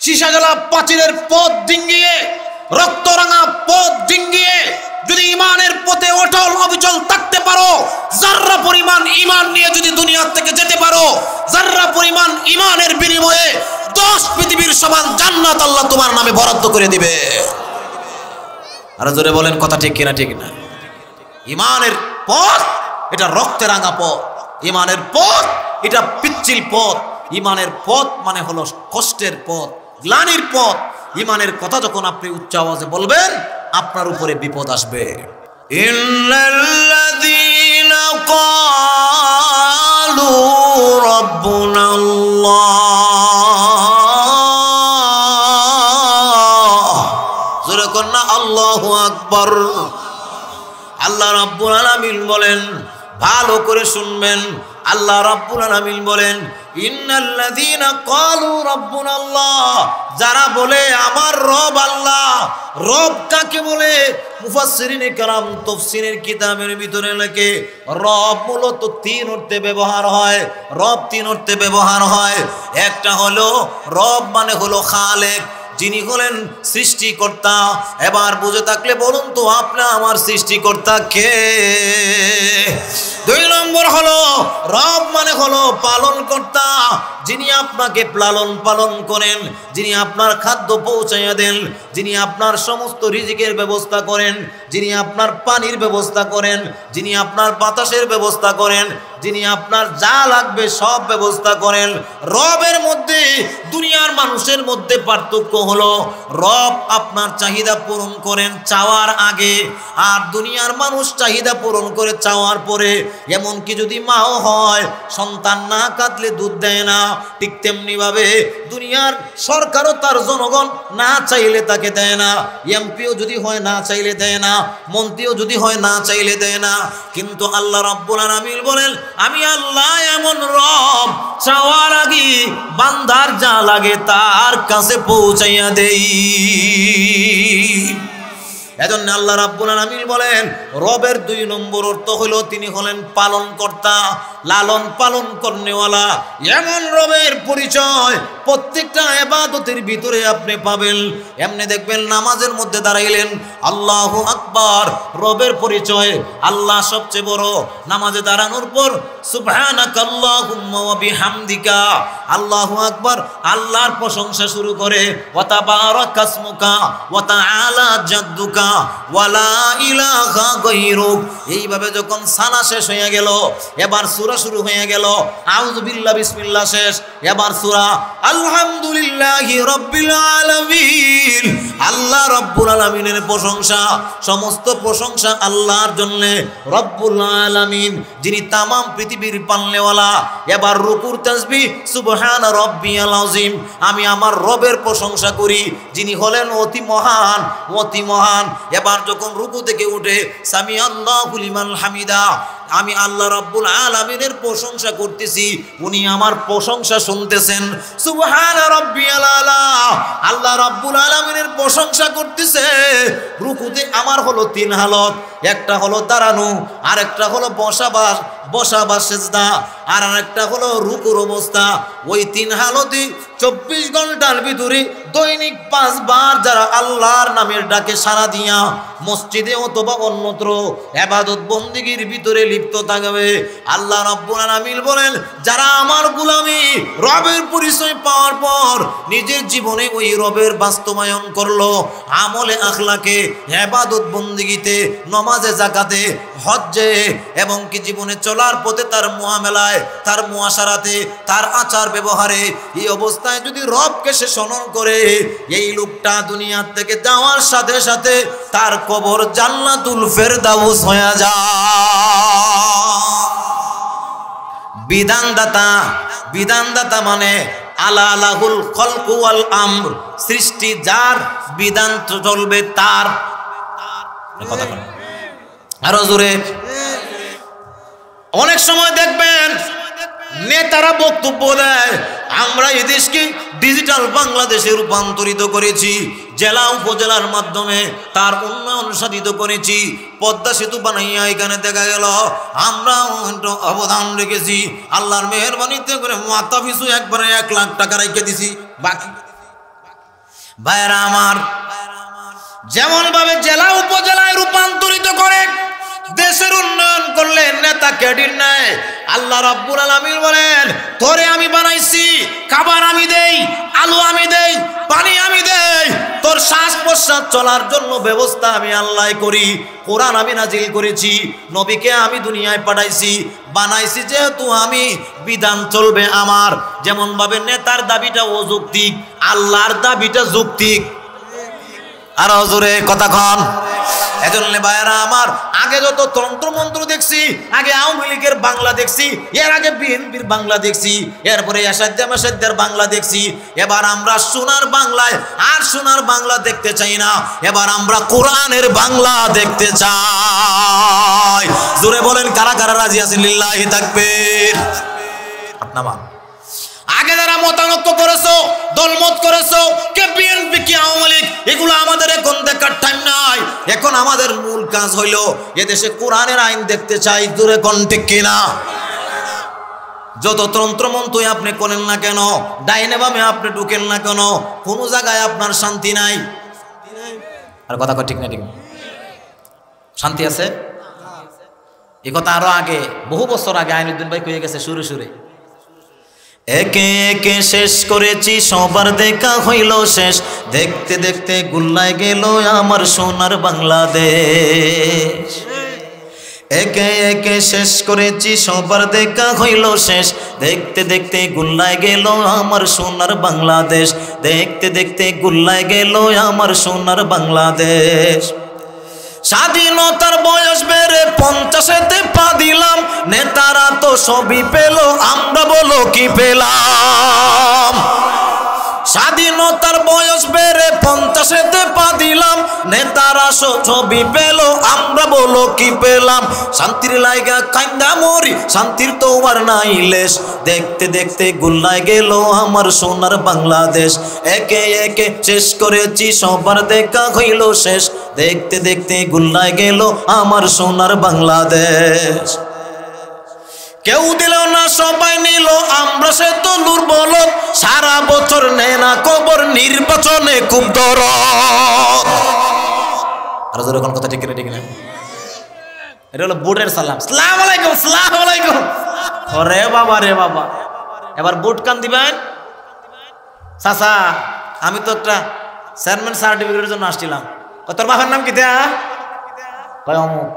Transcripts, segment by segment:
সীসাজলা প্রাচীরের পথ ডিঙ্গিয়ে, রক্তরাঙা পথ ডিঙ্গিয়ে যদি ইমানের পথে অটল অবিচল থাকতে পারো, যাররা পরিমাণ ইমান নিয়ে যদি দুনিয়া থেকে যেতে পারো, যাররা পরিমাণ ইমানের বিনিময়ে 10 পৃথিবীর সমান জান্নাত আল্লাহ তোমার নামে বরাদ্দ করে দিবে। আর জোরে বলেন কথা ঠিক কিনা? ঠিক না? ইমানের পথ এটা রক্তে রাঙা পথ, ইমানের পথ এটা পিচ্ছিল পথ। ইমানের পথ মানে হলো কষ্টের পথ, গ্লানির পথ। ইমানের কথা যখন আপনি উচ্চ আওয়াজে বলবেন, আপনার উপরে বিপদ আসবে। ইন্নাল্লাযীনা ক্বালু রাব্বুনাল্লাহ, জোরে কন্না আল্লাহু আকবার। আল্লাহ রাব্বুল আলামিন বলেন, ভালো করে শুনবেন, আল্লাহ রাব্বুল আলামিন বলেন, ইন্নাল্লাযীনা ক্বালু রাব্বুনাল্লাহ, যারা বলে আমার রব আল্লাহ। রব কাকে বলে? মুফাসসিরিনে কেরাম তাফসীরের কিতাবের ভিতরে লেখে, রব মূলত 3 অর্থে ব্যবহার হয়। রব 3 অর্থে ব্যবহার হয়। একটা হলো রব মানে হলো খালেক, যিনি হলেন সৃষ্টিকর্তা। এবার বুঝে থাকলে বলুন তো, আপনার আমার সৃষ্টিকর্তা কে? 2 নম্বর হলো রব মানে হলো পালনকর্তা, যিনি আপনাকে লালন পালন করেন, যিনি আপনার খাদ্য পৌঁছাইয়া দেন, যিনি আপনার সমস্ত রিজিকের ব্যবস্থা করেন, যিনি আপনার পানির ব্যবস্থা করেন, যিনি আপনার বাতাসের ব্যবস্থা করেন, যিনি আপনার যা লাগবে সব ব্যবস্থা করেন। রবের মধ্যে দুনিয়ার মানুষের মধ্যে পার্থক্য হলো, রব আপনার চাহিদা পূরণ করেন চাওয়ার আগে, আর দুনিয়ার মানুষ চাহিদা পূরণ করে চাওয়ার পরে। এমনকি যদি মাও হয়, সন্তান না কাঁদলে দুধ দেয় না, ঠিক তেমনি ভাবে দুনিয়ার সরকারও তার জনগণ না চাইলে তাকে দেয় না। এমপিও যদি হয় না চাইলে দেয় না, মন্ত্রীও যদি হয় না চাইলে দেয় না। কিন্তু আল্লাহ রাব্বুল আলামিন বলেন, আমি আল্লাহ এমন রব, চাওয়ার আগে বান্দার যা লাগে তার কাছে পৌঁছাইয়া দেই। এজন্য আল্লাহ রাব্বুল আলামিন বলেন, রবের 2 নম্বর অর্থ হলো তিনি হলেন পালনকর্তা, লালন পালন করনেওয়ালা। এমন রবের পরিচয় প্রত্যেকটা ইবাদতের ভিতরে আপনি পাবেন। এমনি দেখবেন নামাজের মধ্যে দাঁড়াইলেন, আল্লাহু আকবার, রবের পরিচয় আল্লাহ সবচেয়ে বড়। নামাজে দাঁড়ানোর পর সুবহানাকাল্লাহুম্মা ওয়া বিহামদিকা, আল্লাহু আকবার, আল্লাহর প্রশংসা শুরু করে, ওয়া তাবারাকাসমুকা ওয়া তাআলা জাদ্দুকা ওয়ালা ইলাহা গায়রুক। এইভাবে যখন সানা শেষ হয়ে গেল, এবার সূরা শুরু হয়ে গেল, আউযু বিল্লাহ বিসমিল্লাহ শেষ, এবার সূরা আলহামদুলিল্লাহি রাব্বিল আলামিন। আল্লাহ রাব্বুল আলামিনের প্রশংসা, সমস্ত প্রশংসা আল্লাহর জন্য। রব্বুল আলামিন যিনি তাম পৃথিবীর পালনেওয়ালা। এবার রুকুর তাসবিহ সুবহানা রাব্বিয়াল আযীম, আমি আমার রবের প্রশংসা করি, যিনি হলেন অতি মহান, অতি মহান। এবার যখন রুকু থেকে উঠে সামি আল্লাহু লিমান হামিদা, আমি আল্লাহ রাব্বুল আলামিনের প্রশংসা করতেছি, উনি আমার প্রশংসা শুনতেছেন। সুবহানা রাব্বিয়াল আলা, আল্লাহ রাব্বুল আলামিনের প্রশংসা করতেছে। রুকুতে আমার হলো 3 হালত, একটা হলো দাঁড়ানো, আর একটা হলো বসা বা সেজদা, আর আরেকটা হলো রুকুর অবস্থা। ওই 3 হালতে 24 ঘন্টার ভিতরে দৈনিক 5 বার যারা আল্লাহর নামের ডাকে সাড়া দিয়া মসজিদে অথবা অন্যত্র ইবাদত বন্দেগীর ভিতরে লিপ্ত থাকবে, আল্লাহ রাব্বুল আলামিন বলেন, যারা আমার গোলামি রবের পরিচয় পাওয়ার পর নিজের জীবনে ওই রবের বাস্তবায়ন করলো, আমলে আখলাকে, ইবাদত বন্দেগীতে, নমাজে, যাকাতে, হজ্জে, এবং কি জীবনে চলার পথে, তার মুআমালায়, তার মুআশারাতে, তার আচার ব্যবহারে, এই অবস্থায় যদি রবকে সে স্মরণ করে, এই লোকটা দুনিয়া থেকে যাওয়ার সাথে সাথে তার কবর জান্নাতুল ফেরদাউস হয়ে যায়। বিধানদাতা মানে আলা লাহুল খলকু ওয়াল আমর, সৃষ্টি যার, বিধান চলবে তার। কথা বলেন আরো জোরে। অনেক সময় দেখবেন নেতারা বক্তব্য দেয়, আমরা এই দেশকে ডিজিটাল বাংলাদেশে রূপান্তরিত করেছি, জেলা উপজেলার মাধ্যমে তার উন্নয়ন সাধিত করেছি, পদ্মা সেতু বানাইয়া এখানে দেখা গেল আমরা অবদান রেখেছি, আল্লাহর মেহেরবানিতে করে মাথা পিছু একবারে 1 লাখ টাকা রেখে দিছি, বাকি ভাইরা আমার, যেমন ভাবে জেলা উপজেলায় রূপান্তরিত করে দেশের উন্নয়ন করলে নেতা ক্যাডার নেয়, আল্লাহ রাব্বুল আলামিন বলেন তোরে আমি বানাইছি, খাবার আমি দেই, আলো আমি দেই, পানি আমি দেই, তোর শ্বাস প্রশ্বাস চলার জন্য ব্যবস্থা আমি আল্লাহ করি। কোরআন আমি নাজিল করেছি, নবীকে আমি দুনিয়ায় পাঠাইছি, বানাইছি যেহেতু আমি, বিধান চলবে আমার। যেমন ভাবে নেতার দাবিটা অযৌক্তিক, আল্লাহর দাবিটা যৌক্তিক। আর হুজুরে কথা কন। এজন্য ভাইরা আমার, আগে যত তন্ত্রমন্ত্র দেখছি, আগে আওয়ামী লীগের বাংলা দেখছি, এর আগে বিএনপির বাংলা দেখছি, এরপরে এসাদ্দার বাংলা দেখছি। এবার আমরা সোনার বাংলায় আর সোনার বাংলা দেখতে চাই না, এবার আমরা কোরআনের বাংলা দেখতে চাই। জোরে বলেন কারা কারা রাজি আছেন? লিল্লাহি তাকবীর। আপনার আগে যারা মতানৈক্য করেছো, দলমত করেছো, কে বিএনপি কি আওয়ামী লীগ, এগুলো আমাদের এখন দেখার টাইম নাই। এখন আমাদের মূল কাজ হইলো এদেশে কোরআনের আইন দেখতে চাই। দূরে কোন ঠিক কিনা? যত তন্ত্রমন্ত্রই আপনি করেন না কেন, ডাইনে বামে আপনি ঢুকেন না কেন, কোনো জায়গায় আপনার শান্তি নাই। আর কথা কয় ঠিক না? ঠিক শান্তি আছে? এই কথা আরো আগে, বহু বছর আগে আইনুদ্দিন ভাই কয়ে গেছে সুরে সুরে। একে একে শেষ করেছি, সবার দেখা হইল শেষ, দেখতে দেখতে গুল্লায় গেল আমার সোনার বাংলাদেশ। একে একে শেষ করেছি, সবার দেখা হইল শেষ, দেখতে দেখতে গুল্লায় গেল আমার সোনার বাংলাদেশ। দেখতে দেখতে গুল্লায় গেল আমার সোনার বাংলাদেশ। স্বাধীনতার বয়স বেড়ে 50-এতে পা দিলাম, নেতারা তো সবই পেল, আমরা বলো কি পেলাম? স্বাধীনতার বয়স বেড়ে 50-এতে পা দিলাম, নেতারা সবই পেল, আমরা বলো কি পেলাম? শান্তির লাইগা কান্দা মরি, শান্তির তো আর নাই লেশ, দেখতে দেখতে গুল্লায় গেল আমার সোনার বাংলাদেশ। একে একে শেষ করেছি, সবার দেখা হইল শেষ, দেখতে দেখতে গুল্লায় গেল আমার সোনার বাংলাদেশ। কেউ দিল না, সবাই নিল, আমরা সে তো দুর্বল, সারা বছর নেয় না খবর, নির্বাচনে খুব দরদ। আর যখন কথা ঠিক ঠিক না, এটা হলো বুটের সালাম। সালাম আলাইকুম, সালাম আলাইকুম। ওরে বাবা রে বাবা, এবার বুট কান দিবেন। চাচা, আমি তো একটা চেয়ারম্যান সার্টিফিকেটের জন্য আসছিলাম। তোর বাবার নাম কি? কয় অমুক।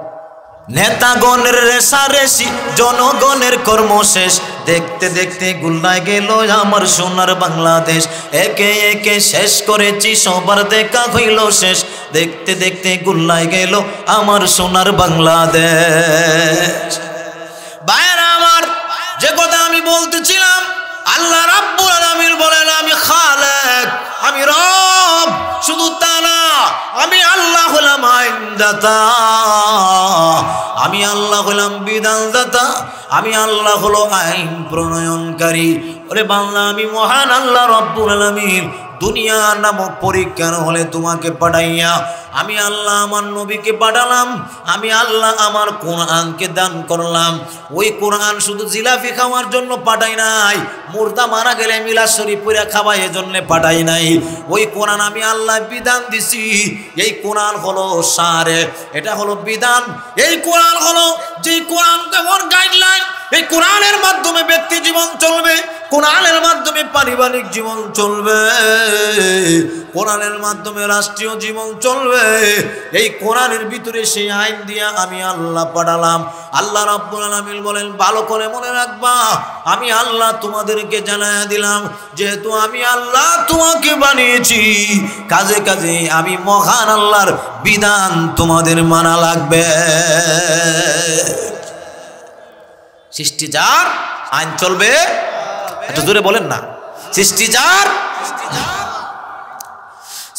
নেতাগণের রেশারেশি, জনগণের কর্ম শেষ, দেখতে দেখতে গুল্লায় গেল আমার সোনার বাংলাদেশ। একে একে শেষ করেছি, সবার দেখা হইল শেষ, দেখতে দেখতে গুল্লায় গেল আমার সোনার বাংলাদেশ। ভাইরা আমার, যে কথা আমি বলতেছিলাম, আল্লাহ রাব্বুল আলামিন বলেন আমি খালেক, আমি রব। শুধু তা না, আমি আল্লাহ হলাম আইনদাতা, আমি আল্লাহ হলাম বিধানদাতা, আমি আল্লাহ হলো আইন প্রণয়নকারী। ওরে বাংলা, আমি মহান আল্লাহ রাব্বুল আলামিন দুনিয়া নামক পরীক্ষা হলে তোমাকে পাঠাইয়া আমি আল্লাহ আমার নবীকে পাঠালাম। আমি আল্লাহ আমার কোরআনকে দান করলাম। ওই কোরআন শুধু জিলাপি খাওয়ার জন্য পাঠাই নাই, মুর্দা মারা গেলে মিলাদ শরীফ পড়ে খাওয়াই এজন্য পাঠাই নাই। ওই কোরআন আমি আল্লাহ বিধান দিছি। এই কোরআন হলো সারে, এটা হলো বিধান। এই কোরআন হলো যে কোরআন কেমন গাইডলাইন। এই কোরআনের মাধ্যমে ব্যক্তি জীবন চলবে, কোরআনের মাধ্যমে পারিবারিক জীবন চলবে, কোরআনের মাধ্যমে রাষ্ট্রীয় জীবন চলবে। এই কোরআনের ভিতরে সেই আইন দিয়া আমি আল্লাহ পাঠালাম। আল্লাহ রাব্বুল আলামিন বলেন, ভালো করে মনে রাখবা, আমি আল্লাহ তোমাদেরকে জানায়া দিলাম, যেহেতু আমি আল্লাহ তোমাকে বানিয়েছি, কাজে কাজে আমি মহান আল্লাহর বিধান তোমাদের মানা লাগবে। সৃষ্টি যার, আইন চলবে। একটু জোরে বলেন না, সৃষ্টি যার।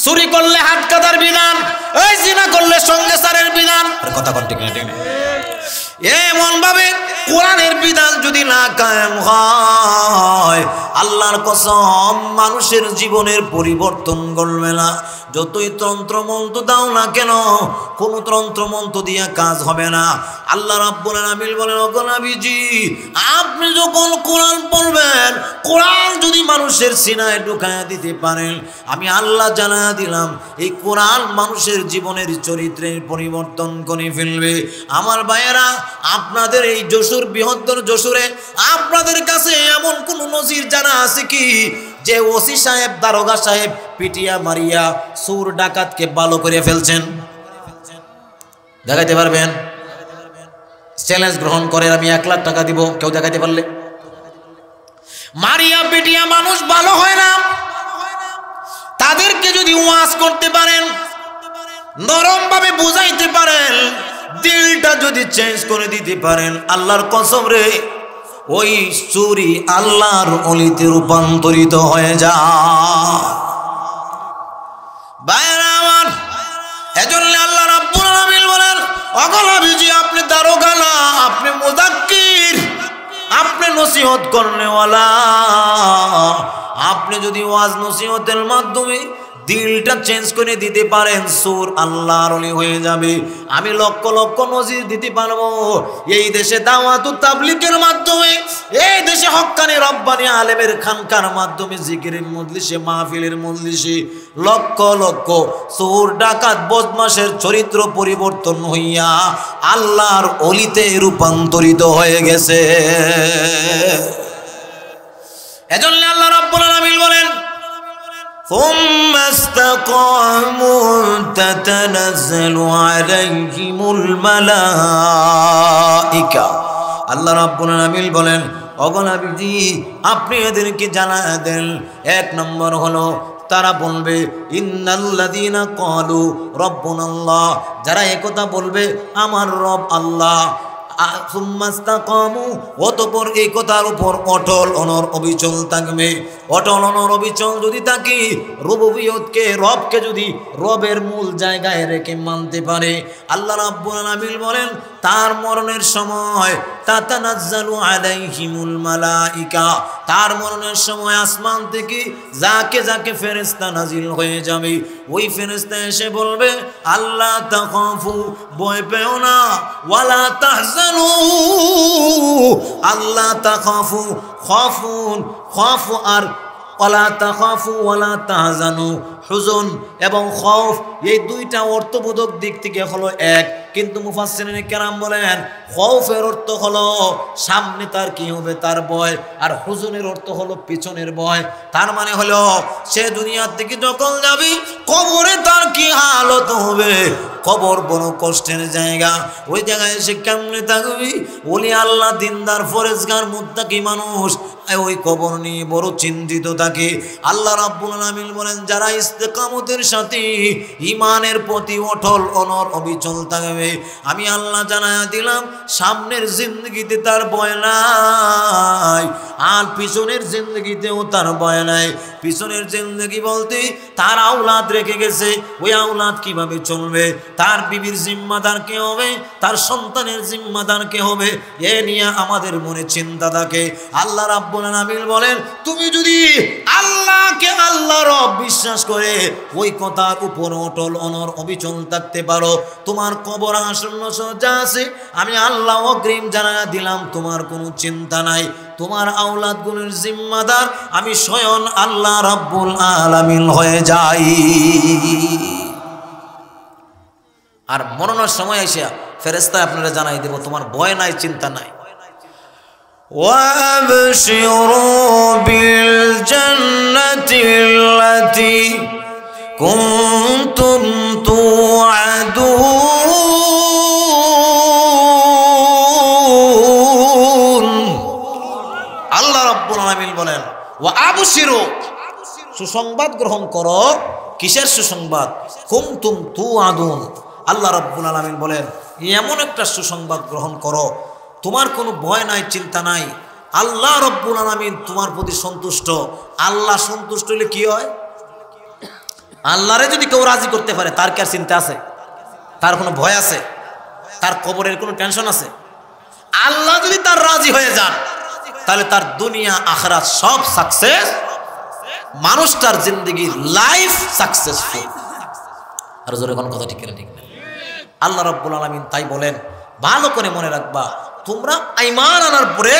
চুরি করলে হাত কাটার বিধান, এই জিনা করলে সঙ্গে সারের বিধান। কথা কোন ঠিক না? এমন ভাবে কোরআনের বিধান যদি না কায়েম হয়, আল্লাহর কসম মানুষের জীবনের পরিবর্তন ঘটবে না। যতই তন্ত্রমন্ত্র দাও না কেন, কোন তন্ত্রমন্ত্র দিয়ে কাজ হবে না। আল্লাহ রাব্বুল আলামিন বলেন, ওগো নবীজি, আপনি যখন কোরআন পড়বেন, কোরআন যদি মানুষের সিনায় ঢুকায়া দিতে পারেন, আমি আল্লাহ জানা দিলাম এই কোরআন মানুষের জীবনের চরিত্রের পরিবর্তন করে ফেলবে। আমার ভাইয়েরা, আপনাদের এই যশোর, বৃহত্তর যশোরে আপনাদের কাছে এমন কোন নজির জানা আছে কি যে ওসি সাহেব, দারোগা সাহেব পিটিয়া মারিয়া চোর ডাকাতকে ভালো করে ফেলছেন? দেখাইতে পারবেন? চ্যালেঞ্জ গ্রহণ করে আমি 1 লাখ টাকা দিব কেউ দেখাইতে পারলে। মারিয়া পিটিয়া মানুষ ভালো হয় না। তাদেরকে যদি ওয়াজ করতে পারেন, নরম ভাবে বুঝাইতে পারেন, দিলটা যদি চেঞ্জ করে দিতে পারেন, আল্লাহর কসম রে, ওই চুরি আল্লাহর অলিতে রূপান্তরিত হয়ে যায়। ভাইরা আমার, এজন্য আল্লাহ রাব্বুল আলামিন বলেন, ওগো নবীজি, আপনি দারোগা না, আপনি মুযাক্কির, আপনি নসিহত করনেওয়ালা। আপনি যদি ওয়াজ নসিহতের মাধ্যমে দিলটা চেঞ্জ করে দিতে পারেন, সুর আল্লাহর ওলি হয়ে যাবে। আমি লক্ষ লক্ষ নজির দিতে পারবো। এই দেশে দাওয়াত ও তাবলীগের মাধ্যমে, এই দেশে হক্কানি রব্বানি আলেমের খানকার মাধ্যমে, জিকিরের মজলিসে, মাহফিলের মজলিসে লক্ষ লক্ষ চোর ডাকাত বদমাশের চরিত্র পরিবর্তন হইয়া আল্লাহর ওলিতে রূপান্তরিত হয়ে গেছে। এজন্য আল্লাহ রাব্বুল আলামিন বলেন, ثم استقاموا تتنزل عليهم الملائكة। আল্লাহ রাব্বুল আলামিন বলেন, ওগো নবীজি, আপনি এদেরকে জানায় দেন, 1 নম্বর হলো তারা বলবে ইন্নাল্লাযীনা ক্বালু রাব্বুনাল্লাহ, যারা একথা বলবে আমার রব আল্লাহ, অতঃপর এই কথার উপর অটল অনর অবিচল থাকবে। অটল অনর অবিচল যদি থাকি, রুবুবিয়তকে, রবকে যদি রবের মূল জায়গায় রেখে মানতে পারে, আল্লাহ রাব্বুল আলামিন বলেন তার মরণের সময় তাতানাজ্জালু আলাইহিমুল মালাইকা, তার মরণের সময় আসমান থেকে যাকে যাকে ফেরেশতা নাজিল হয়ে যাবে, ওই ফেরেশতা এসে বলবে, আল্লাহ তাখাফু, ভয় পেও না, ওয়ালা তাহজানু, আল্লাহ তাখাফু, খাফুন, খাফু আর ওয়ালা তাখাফু ওয়ালা তাহজানু, হুজুন এবং খৌফ, এই দুইটা অর্থবোধক দিক থেকে হলো এক। কিন্তু মুফাসসিরিন কেরাম বলেন, খৌফের অর্থ হলো সামনে তার কি হবে তার ভয়, আর হুজুনের অর্থ হলো পিছনের ভয়। তার মানে হলো সে দুনিয়া থেকে যখন যাবে, কবরে তার কি হালত হবে, কবর বড় কষ্টের জায়গা, ওই জায়গায় সে কেমনে থাকবে। ওলি আল্লাহ, দিনদার, ফরেজগার, মুত্তাকি মানুষ ওই কবর নিয়ে বড় চিন্তিত থাকে। আল্লাহ রাব্বুল আলামিন বলেন, যারা ইস্তেকামতের সাথে ঈমানের প্রতি অটল অনর অবিচল থাকবে, আমি আল্লাহ জানায়া দিলাম সামনের জিন্দগিতে তার ভয় নাই, আর পিছনের জিন্দগিতেও তার ভয় নাই। পিছনের জিন্দগি বলতে তার আওলাদ রেখে গেছে, ওই আওলাদ কিভাবে চলবে, তার বিবির জিম্মাদার কে হবে, তার সন্তানের জিম্মাদার কে হবে, এ নিয়ে আমাদের মনে চিন্তা থাকে। আল্লাহ রাব্বুল আলামিন বলেন, তুমি যদি আল্লাহকে আল্লাহ রব বিশ্বাস করে ওই কথার উপর অটল অনর অবিচল থাকতে পারো, তোমার কবর আসন্ন সোজা আছে, আমি আল্লাহ অগ্রিম জানায়া দিলাম তোমার কোনো চিন্তা নাই। তোমার আওলাদগুলোর জিম্মাদার আমি স্বয়ং আল্লাহ রাব্বুল আলামিন হয়ে যাই। আর মরণের সময় এসে ফেরেশতা আপনারা জানাই দেব, তোমার ভয় নাই, চিন্তা নাই। وَأَبْشِرُوا بِالْجَنَّةِ الَّتِي كُنْتُمْ تُوعَدُونَ। আল্লাহ রাব্বুল আলামিন বলেন, وَأَبْشِرُوا, সুসংবাদ গ্রহণ করো। কিসের সুসংবাদ? কুনতুম তুআদুন। আল্লাহ রাব্বুল আলামিন বলেন, এমন একটা সুসংবাদ গ্রহণ করো, তোমার কোনো ভয় নাই, চিন্তা নাই। আল্লাহ রাব্বুল আলামিন তোমার প্রতি সন্তুষ্ট। আল্লাহ সন্তুষ্ট হলে কি হয়? আল্লাহরে যদি কেউ রাজি করতে পারে, তার কি আর চিন্তা আছে? তার কোনো ভয় আছে? তার কবরের কোনো টেনশন আছে? আল্লাহ যদি তার রাজি হয়ে যান তাহলে তার দুনিয়া আখিরাত সব সাকসেস, মানুষটার জিন্দেগি লাইফ সাকসেসফুল। আর জোরে কোন কথা ঠিক না ঠিক না? আল্লাহ রাব্বুল আলামিন তাই বলেন, ভালো করে মনে রাখবা, তোমরা ঈমান আনার পরে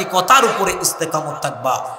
এই কথার উপরে ইস্তেকামত থাকবা।